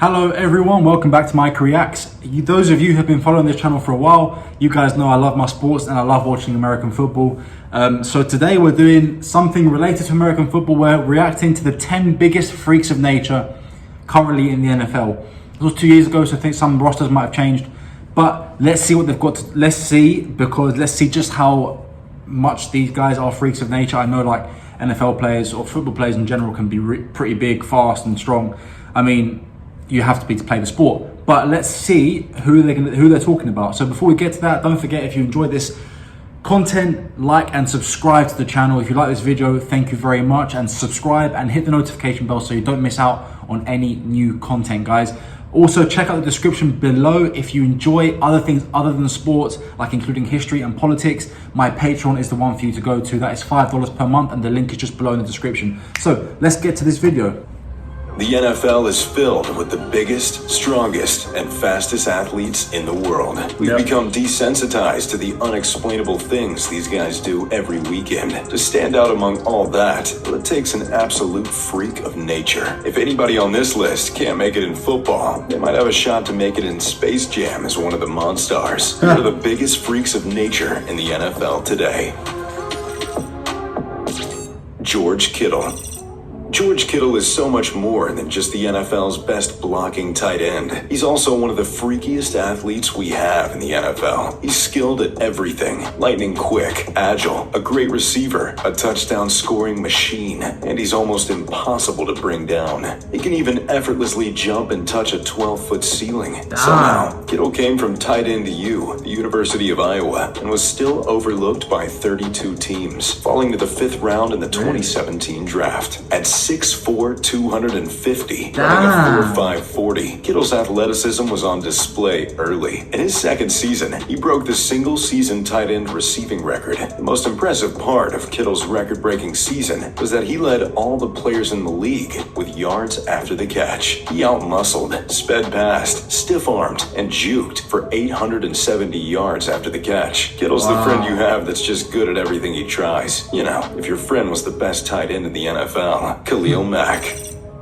Hello everyone, welcome back to Mike Reacts. Those of you who have been following this channel for a while, you guys know I love my sports and I love watching American football. So today we're doing something related to American football. We're reacting to the 10 biggest freaks of nature currently in the NFL. It was 2 years ago, so I think some rosters might have changed. But let's see what they've got to, let's see just how much these guys are freaks of nature. I know like NFL players or football players in general can be pretty big, fast and strong. I mean, you have to be to play the sport. But let's see who they're talking about. So before we get to that, don't forget, if you enjoyed this content, like and subscribe to the channel. If you like this video, thank you very much, and subscribe and hit the notification bell so you don't miss out on any new content, guys. Also, check out the description below if you enjoy other things other than sports, like including history and politics. My Patreon is the one for you to go to. That is $5 per month, and the link is just below in the description. So let's get to this video. The NFL is filled with the biggest, strongest, and fastest athletes in the world. We've become desensitized to the unexplainable things these guys do every weekend. To stand out among all that, well, it takes an absolute freak of nature. If anybody on this list can't make it in football, they might have a shot to make it in Space Jam as one of the Monstars. One of the biggest freaks of nature in the NFL today. George Kittle. George Kittle is so much more than just the NFL's best blocking tight end. He's also one of the freakiest athletes we have in the NFL. He's skilled at everything. Lightning quick, agile, a great receiver, a touchdown scoring machine, and he's almost impossible to bring down. He can even effortlessly jump and touch a 12-foot ceiling. Somehow, Kittle came from tight end to U, the University of Iowa, and was still overlooked by 32 teams, falling to the 5th round in the 2017 draft. At 6'4", 250, running a 4.5 40. Kittle's athleticism was on display early. In his second season, he broke the single-season tight end receiving record. The most impressive part of Kittle's record-breaking season was that he led all the players in the league with yards after the catch. He outmuscled, sped past, stiff-armed, and juked for 870 yards after the catch. Kittle's the friend you have that's just good at everything he tries. You know, if your friend was the best tight end in the NFL. Khalil Mack.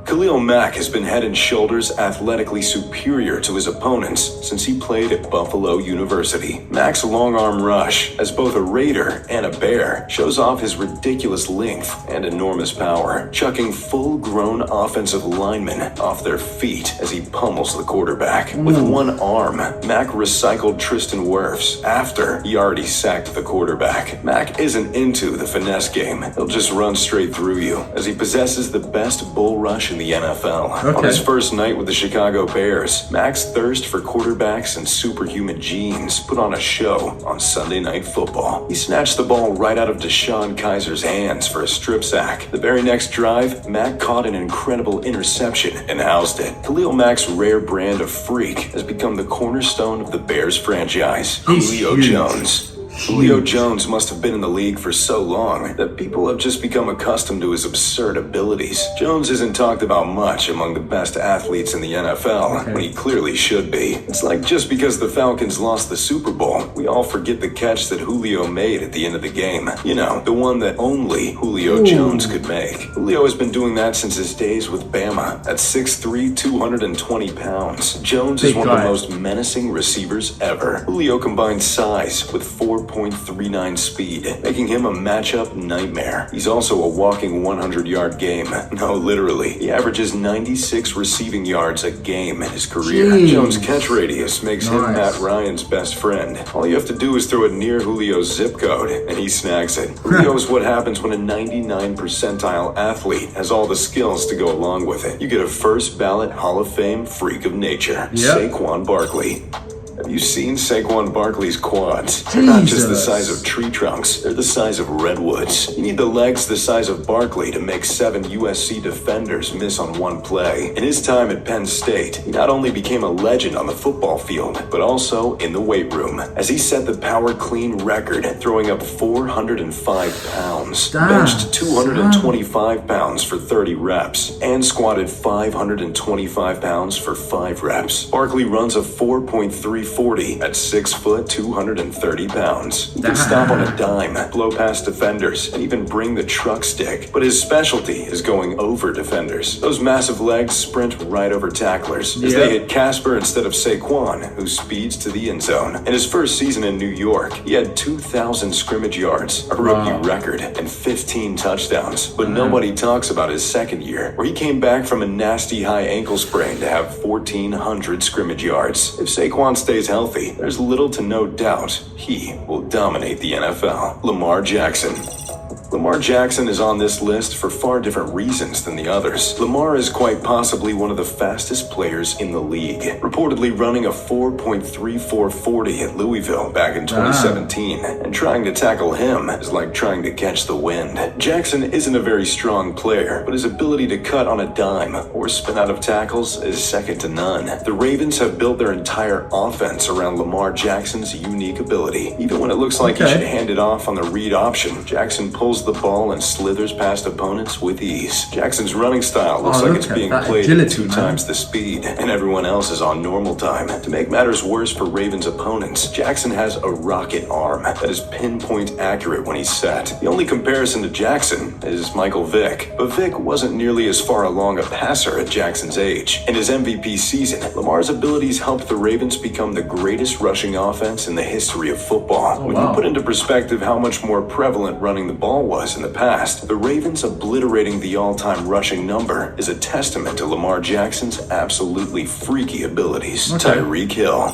Khalil Mack has been head and shoulders athletically superior to his opponents since he played at Buffalo University. Mack's long arm rush, as both a Raider and a Bear, shows off his ridiculous length and enormous power, chucking full-grown offensive linemen off their feet as he pummels the quarterback. With one arm, Mack recycled Tristan Wirfs after he already sacked the quarterback. Mack isn't into the finesse game. He'll just run straight through you, as he possesses the best bull rush in the NFL. On his first night with the Chicago Bears, Mack's thirst for quarterbacks and superhuman genes put on a show on Sunday Night Football. He snatched the ball right out of Deshaun Kaiser's hands for a strip sack. The very next drive, Mack caught an incredible interception and housed it. Khalil Mack's rare brand of freak has become the cornerstone of the Bears franchise. Julio Jones. Julio Jones must have been in the league for so long that people have just become accustomed to his absurd abilities. Jones isn't talked about much among the best athletes in the NFL, when he clearly should be. It's like just because the Falcons lost the Super Bowl, we all forget the catch that Julio made at the end of the game. You know, the one that only Julio Jones could make. Julio has been doing that since his days with Bama. At 6'3", 220 pounds, Jones is one of the most menacing receivers ever. Julio combines size with 4.39 speed, making him a matchup nightmare. He's also a walking 100-yard game. No, literally. He averages 96 receiving yards a game in his career. Jones' catch radius makes him Matt Ryan's best friend. All you have to do is throw it near Julio's zip code, and he snags it. Julio is what happens when a 99 percentile athlete has all the skills to go along with it. You get a first-ballot Hall of Fame freak of nature, Saquon Barkley. Have you seen Saquon Barkley's quads? They're not just the size of tree trunks, they're the size of redwoods. You need the legs the size of Barkley to make 7 USC defenders miss on one play. In his time at Penn State, he not only became a legend on the football field, but also in the weight room, as he set the power clean record, throwing up 405 pounds, benched 225 pounds for 30 reps, and squatted 525 pounds for 5 reps. Barkley runs a 4.34 340 at 6 foot 230 pounds. He can stop on a dime, blow past defenders, and even bring the truck stick. But his specialty is going over defenders. Those massive legs sprint right over tacklers as they hit Casper instead of Saquon, who speeds to the end zone. In his first season in New York, he had 2,000 scrimmage yards, a rookie record, and 15 touchdowns. But nobody talks about his second year, where he came back from a nasty high ankle sprain to have 1,400 scrimmage yards. If Saquon stays healthy, there's little to no doubt he will dominate the NFL. Lamar Jackson. Lamar Jackson is on this list for far different reasons than the others. Lamar is quite possibly one of the fastest players in the league, reportedly running a 4.3440 at Louisville back in 2017, and trying to tackle him is like trying to catch the wind. Jackson isn't a very strong player, but his ability to cut on a dime or spin out of tackles is second to none. The Ravens have built their entire offense around Lamar Jackson's unique ability. Even when it looks like he should hand it off on the read option, Jackson pulls the ball and slithers past opponents with ease. Jackson's running style looks like it's being played at 2 times the speed, and everyone else is on normal time. To make matters worse for Ravens opponents, Jackson has a rocket arm that is pinpoint accurate when he's set. The only comparison to Jackson is Michael Vick, but Vick wasn't nearly as far along a passer at Jackson's age. In his MVP season, Lamar's abilities helped the Ravens become the greatest rushing offense in the history of football. When you put into perspective how much more prevalent running the ball was in the past, the Ravens obliterating the all-time rushing number is a testament to Lamar Jackson's absolutely freaky abilities. Tyreke Hill.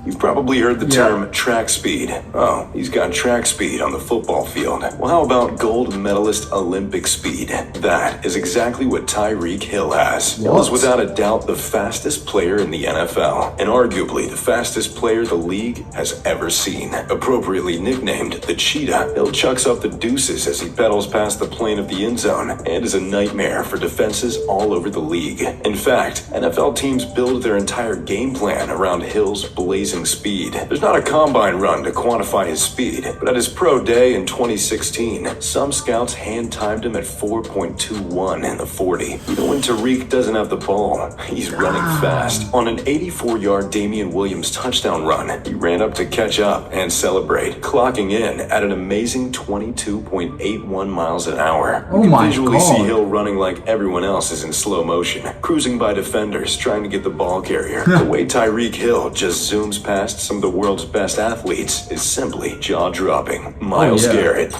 You've probably heard the term track speed. Oh, he's got track speed on the football field. Well, how about gold medalist Olympic speed? That is exactly what Tyreke Hill has. Hill is without a doubt the fastest player in the NFL, and arguably the fastest player the league has ever seen. Appropriately nicknamed the Cheetah, Hill chucks up the deuces as he pedals past the plane of the end zone and is a nightmare for defenses all over the league. In fact, NFL teams build their entire game plan around Hill's blazing speed. There's not a combine run to quantify his speed, but at his pro day in 2016, some scouts hand-timed him at 4.21 in the 40. Even when Tyreke doesn't have the ball, he's running fast. On an 84-yard Damian Williams touchdown run, he ran up to catch up and celebrate, clocking in at an amazing 22.81 miles an hour. You can visually see Hill running like everyone else is in slow motion, cruising by defenders, trying to get the ball carrier. The way Tyreke Hill just zooms past some of the world's best athletes is simply jaw-dropping. Myles Garrett.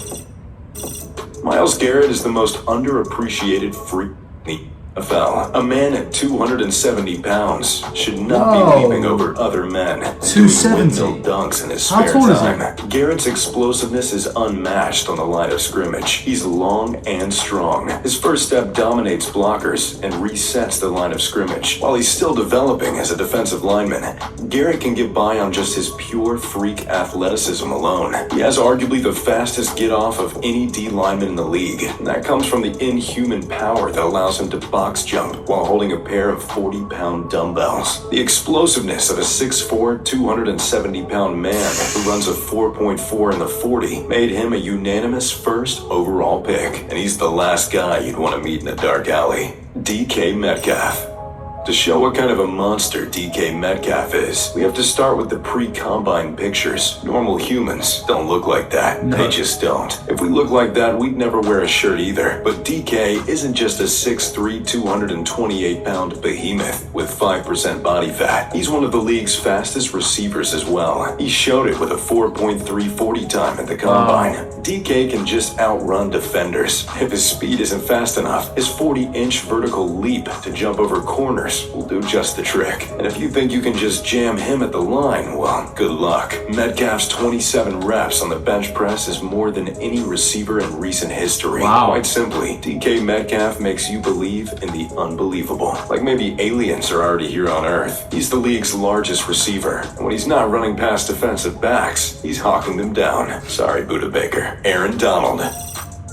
Myles Garrett is the most underappreciated freak in the NFL. A man at 270 pounds should not be leaping over other men and doing windmill dunks in his spare time. Garrett's explosiveness is unmatched on the line of scrimmage. He's long and strong. His first step dominates blockers and resets the line of scrimmage. While he's still developing as a defensive lineman, Garrett can get by on just his pure freak athleticism alone. He has arguably the fastest get-off of any D lineman in the league, and that comes from the inhuman power that allows him to box jump while holding a pair of 40-pound dumbbells. The explosiveness of a 6'4", 270-pound man who runs a 4.4 in the 40 made him a unanimous first overall pick, and he's the last guy you'd want to meet in a dark alley. DK Metcalf. To show what kind of a monster DK Metcalf is, we have to start with the pre-combine pictures. Normal humans don't look like that. They just don't. If we look like that, we'd never wear a shirt either. But DK isn't just a 6'3", 228-pound behemoth with 5% body fat. He's one of the league's fastest receivers as well. He showed it with a 4.340 time at the combine. DK can just outrun defenders. If his speed isn't fast enough, his 40-inch vertical leap to jump over corners will do just the trick. And if you think you can just jam him at the line, well, good luck. Metcalf's 27 reps on the bench press is more than any receiver in recent history. Quite simply, DK Metcalf makes you believe in the unbelievable. Like maybe aliens are already here on Earth. He's the league's largest receiver, and when he's not running past defensive backs, he's hawking them down. Sorry, Buda Baker. Aaron Donald.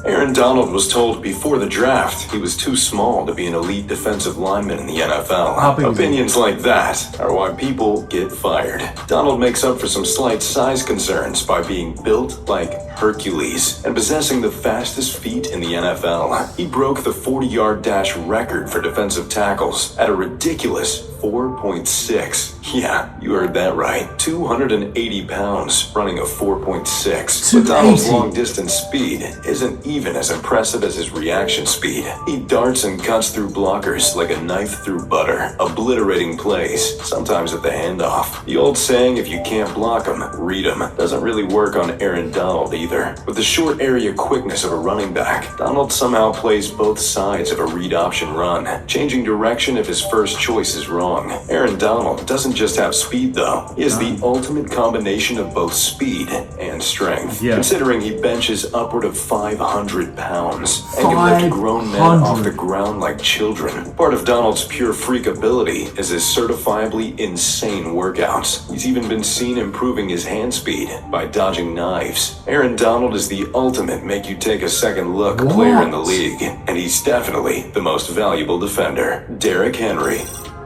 Aaron Donald was told before the draft he was too small to be an elite defensive lineman in the NFL. Opinions like that are why people get fired. Donald makes up for some slight size concerns by being built like Hercules and possessing the fastest feet in the NFL. He broke the 40-yard dash record for defensive tackles at a ridiculous 4.6. Yeah, you heard that right. 280 pounds, running a 4.6. 280. But Donald's long-distance speed isn't even as impressive as his reaction speed. He darts and cuts through blockers like a knife through butter, obliterating plays, sometimes at the handoff. The old saying, if you can't block him, read him, doesn't really work on Aaron Donald either. With the short area quickness of a running back, Donald somehow plays both sides of a read option run, changing direction if his first choice is wrong. Aaron Donald doesn't just have speed though. He is the ultimate combination of both speed and strength. Considering he benches upward of 500 pounds and can lift grown men off the ground like children. Part of Donald's pure freak ability is his certifiably insane workouts. He's even been seen improving his hand speed by dodging knives. Aaron Donald is the ultimate make you take a second look player in the league, and he's definitely the most valuable defender. Derrick Henry.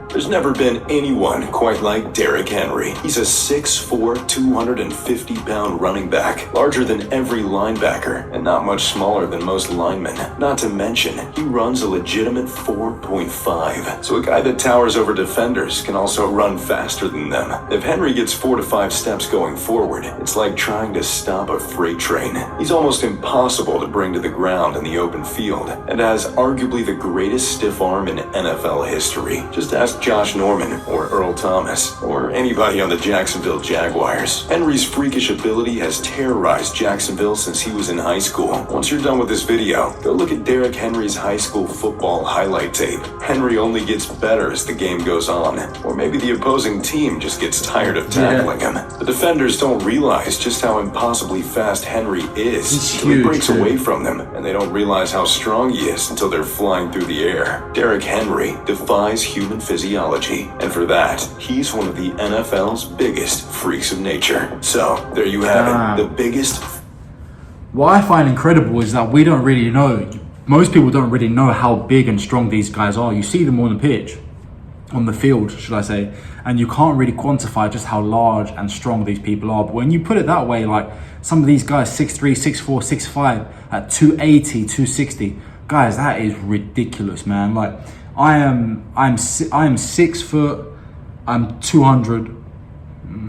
There's never been anyone quite like Derrick Henry. He's a 6'4", 250-pound running back, larger than every linebacker, and not much smaller than most linemen. Not to mention, he runs a legitimate 4.5, so a guy that towers over defenders can also run faster than them. If Henry gets 4 to 5 steps going forward, it's like trying to stop a freight train. He's almost impossible to bring to the ground in the open field, and has arguably the greatest stiff arm in NFL history. Just ask Josh Norman or Earl Thomas or anybody on the Jacksonville Jaguars. Henry's freakish ability has terrorized Jacksonville since he was in high school. Once you're done with this video, go look at Derrick Henry's high school football highlight tape. Henry only gets better as the game goes on, or maybe the opposing team just gets tired of tackling him. The defenders don't realize just how impossibly fast Henry is until he breaks away from them, and they don't realize how strong he is until they're flying through the air. Derrick Henry defies human physiology, and for that, he's one of the NFL's biggest freaks of nature. So, there you have it, the biggest. What I find incredible is that we don't really know, most people don't really know how big and strong these guys are. You see them on the pitch, on the field, should I say, and you can't really quantify just how large and strong these people are. But when you put it that way, like some of these guys, 6'3", 6'4", 6'5", at 280, 260, guys, that is ridiculous, man. Like, I'm 6 foot, I'm 200,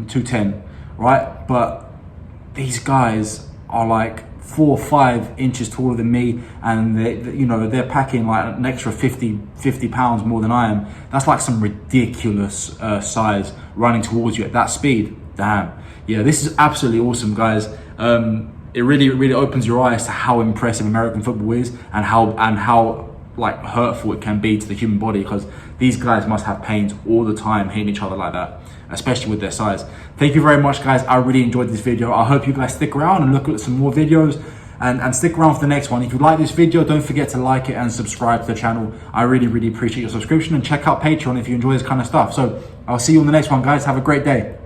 210, right? But these guys are like 4 or 5 inches taller than me, and they're packing like an extra 50 pounds more than I am. That's like some ridiculous size running towards you at that speed. Damn. Yeah, this is absolutely awesome, guys. It really opens your eyes to how impressive American football is, and how like hurtful it can be to the human body, because these guys must have pains all the time hitting each other like that, especially with their size. Thank you very much, guys. I really enjoyed this video. I hope you guys stick around and look at some more videos, and stick around for the next one. If you like this video, don't forget to like it and subscribe to the channel. I really appreciate your subscription, and check out Patreon if you enjoy this kind of stuff. So I'll see you on the next one, guys. Have a great day.